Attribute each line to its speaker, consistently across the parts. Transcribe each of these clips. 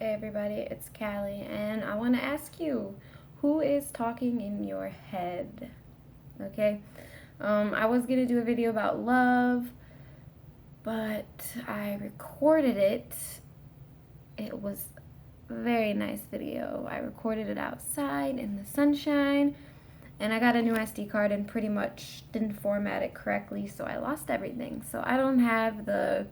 Speaker 1: Hey everybody, it's Callie, and I want to ask you, who is talking in your head? Okay, I was gonna do a video about love, but I recorded it. It was a very nice video. I recorded it outside in the sunshine, and I got a new SD card and pretty much didn't format it correctly, so I lost everything. So I don't have the.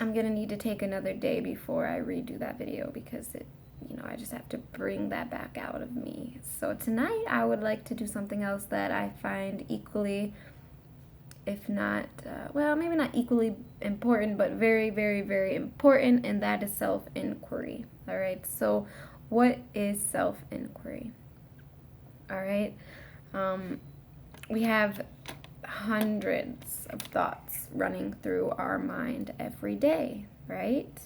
Speaker 1: I'm gonna need to take another day before I redo that video because I just have to bring that back out of me. So tonight I would like to do something else that I find equally, if not, maybe not equally important, but very, very, very important, and that is self-inquiry. All right, so what is self-inquiry? All right, we have hundreds of thoughts running through our mind every day, right?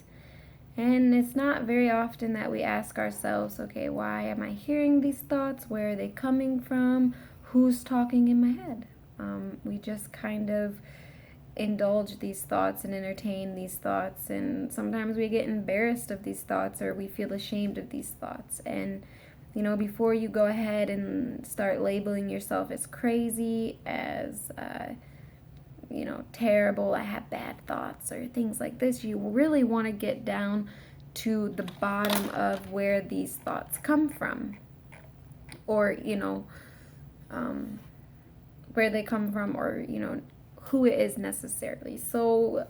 Speaker 1: And it's not very often that we ask ourselves, okay, why am I hearing these thoughts? Where are they coming from? Who's talking in my head? We just kind of indulge these thoughts and entertain these thoughts, and sometimes we get embarrassed of these thoughts or we feel ashamed of these thoughts. And before you go ahead and start labeling yourself as crazy, as terrible, I have bad thoughts, or things like this, you really want to get down to the bottom of where these thoughts come from, or where they come from, or who it is necessarily. So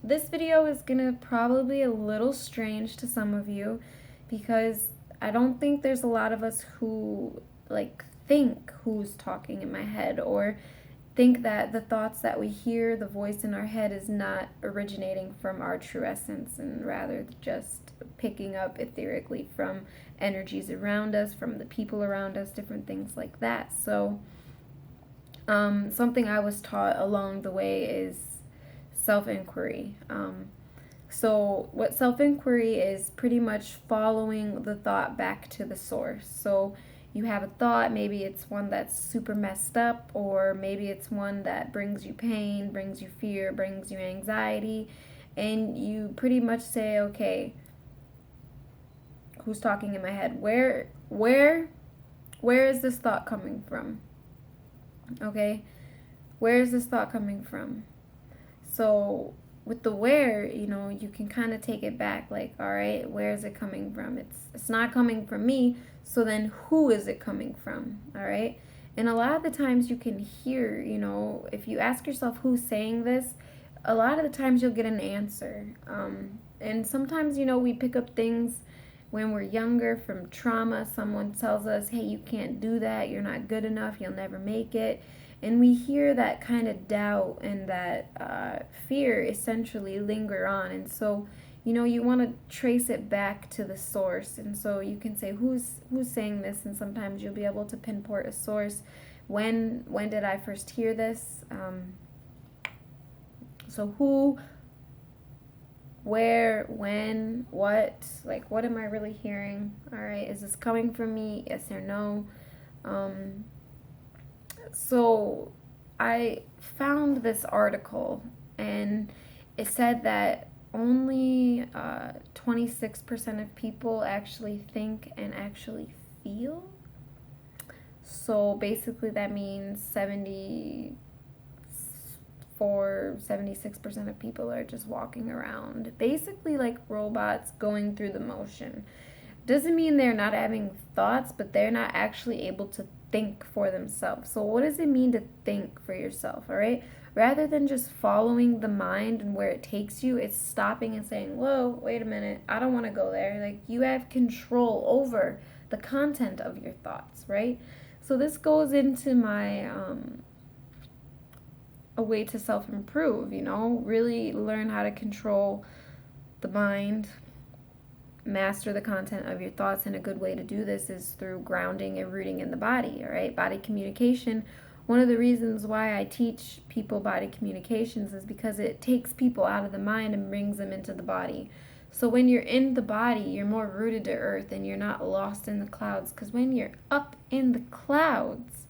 Speaker 1: this video is gonna probably be a little strange to some of you, because I don't think there's a lot of us who think who's talking in my head, or think that the thoughts that we hear, the voice in our head, is not originating from our true essence, and rather just picking up etherically from energies around us, from the people around us, different things like that. So something I was taught along the way is self-inquiry. So what self-inquiry is, pretty much following the thought back to the source. So you have a thought, maybe it's one that's super messed up, or maybe it's one that brings you pain, brings you fear, brings you anxiety, and you pretty much say, okay, who's talking in my head? Where is this thought coming from? Okay? Where is this thought coming from? So with the where, you can kind of take it back, like, all right, where is it coming from? It's not coming from me, so then who is it coming from? All right? And a lot of the times you can hear, if you ask yourself who's saying this, a lot of the times you'll get an answer. And sometimes, we pick up things when we're younger from trauma. Someone tells us, hey, you can't do that, you're not good enough, you'll never make it. And we hear that kind of doubt and that fear essentially linger on. And so, you want to trace it back to the source. And so you can say, who's saying this? And sometimes you'll be able to pinpoint a source. When did I first hear this? So who, where, when, what? Like, what am I really hearing? All right, is this coming from me? Yes or no? So I found this article, and it said that only 26% of people actually think and actually feel. So basically that means 76% of people are just walking around basically like robots, going through the motion. Doesn't mean they're not having thoughts, but they're not actually able to think for themselves. So what does it mean to think for yourself? All right, rather than just following the mind and where it takes you, it's stopping and saying, whoa, wait a minute, I don't want to go there. Like, you have control over the content of your thoughts, right? So this goes into my a way to self-improve, really learn how to control the mind, master the content of your thoughts. And a good way to do this is through grounding and rooting in the body. All right, body communication. One of the reasons why I teach people body communications is because it takes people out of the mind and brings them into the body. So when you're in the body, you're more rooted to earth and you're not lost in the clouds. Because when you're up in the clouds,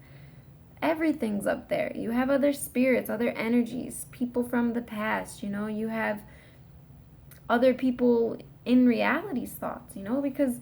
Speaker 1: Everything's up there. You have other spirits, other energies, people from the past, you know, you have other people in reality's thoughts, you know, because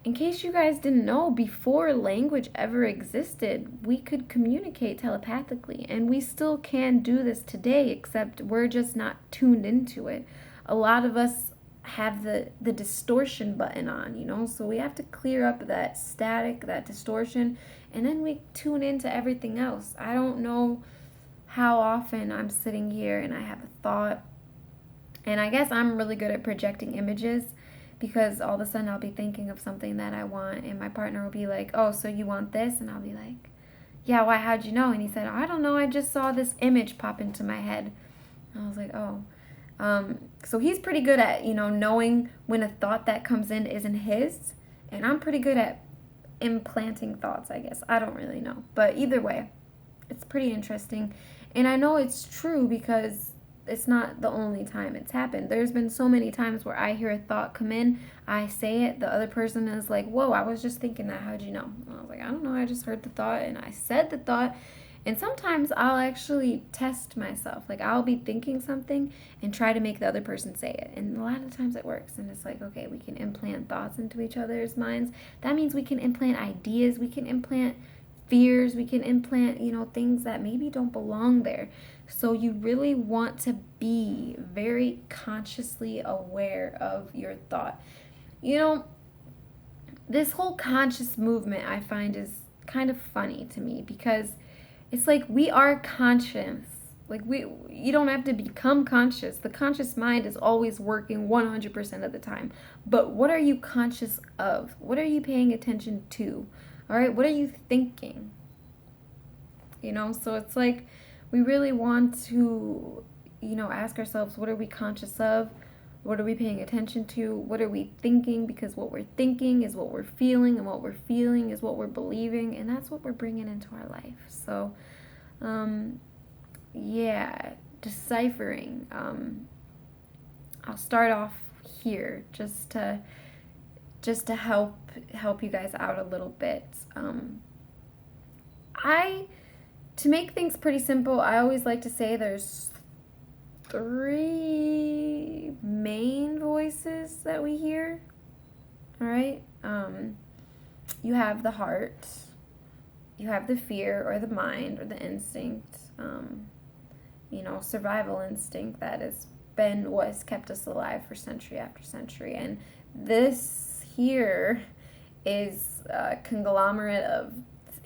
Speaker 1: in case you guys didn't know, before language ever existed, we could communicate telepathically, and we still can do this today, except we're just not tuned into it. A lot of us have the distortion button on, you know, so we have to clear up that static, that distortion, and then we tune into everything else. I don't know how often I'm sitting here and I have a thought, and I guess I'm really good at projecting images, because all of a sudden I'll be thinking of something that I want, and my partner will be like, oh, so you want this? And I'll be like, yeah, why, how'd you know? And he said, I don't know, I just saw this image pop into my head. And I was like, oh. So he's pretty good at, you know, knowing when a thought that comes in isn't his, and I'm pretty good at implanting thoughts, I guess. I don't really know. But either way, it's pretty interesting. And I know it's true because it's not the only time it's happened. There's been so many times where I hear a thought come in, I say it, the other person is like, whoa, I was just thinking that, how'd you know? And I was like, I don't know, I just heard the thought and I said the thought. And sometimes I'll actually test myself. Like, I'll be thinking something and try to make the other person say it. And a lot of times it works. And it's like, okay, we can implant thoughts into each other's minds. That means we can implant ideas. We can implant fears. We can implant, you know, things that maybe don't belong there. So you really want to be very consciously aware of your thought. You know, this whole conscious movement I find is kind of funny to me, because it's like we are conscious. Like, you don't have to become conscious. The conscious mind is always working 100% of the time. But what are you conscious of? What are you paying attention to? All right, what are you thinking? You know, so it's like we really want to, you know, ask ourselves, what are we conscious of? What are we paying attention to? What are we thinking? Because what we're thinking is what we're feeling, and what we're feeling is what we're believing, and that's what we're bringing into our life. So, yeah, deciphering. I'll start off here just to help you guys out a little bit. To make things pretty simple, I always like to say there's 3 main voices that we hear. All right. You have the heart, you have the fear or the mind or the instinct, you know, survival instinct that has been what has kept us alive for century after century. And this here is a conglomerate of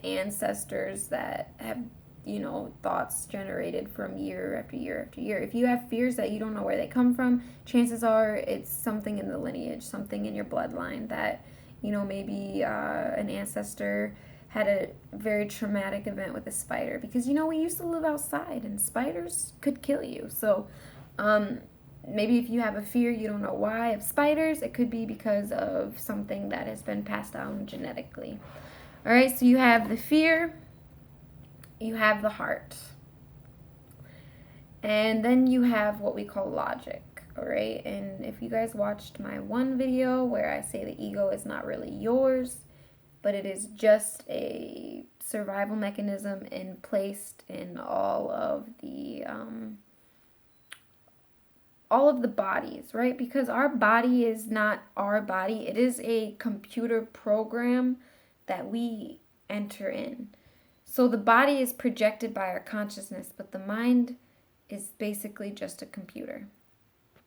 Speaker 1: ancestors that have, you know, thoughts generated from year after year after year. If you have fears that you don't know where they come from, chances are it's something in the lineage, something in your bloodline that, you know, maybe an ancestor had a very traumatic event with a spider, because, you know, we used to live outside and spiders could kill you. So maybe if you have a fear, you don't know why, of spiders, it could be because of something that has been passed down genetically. All right, so you have the fear, you have the heart, and then you have what we call logic. All right, and if you guys watched my one video where I say the ego is not really yours, but it is just a survival mechanism and placed in all of the bodies, right? Because our body is not our body. It is a computer program that we enter in. So the body is projected by our consciousness, but the mind is basically just a computer.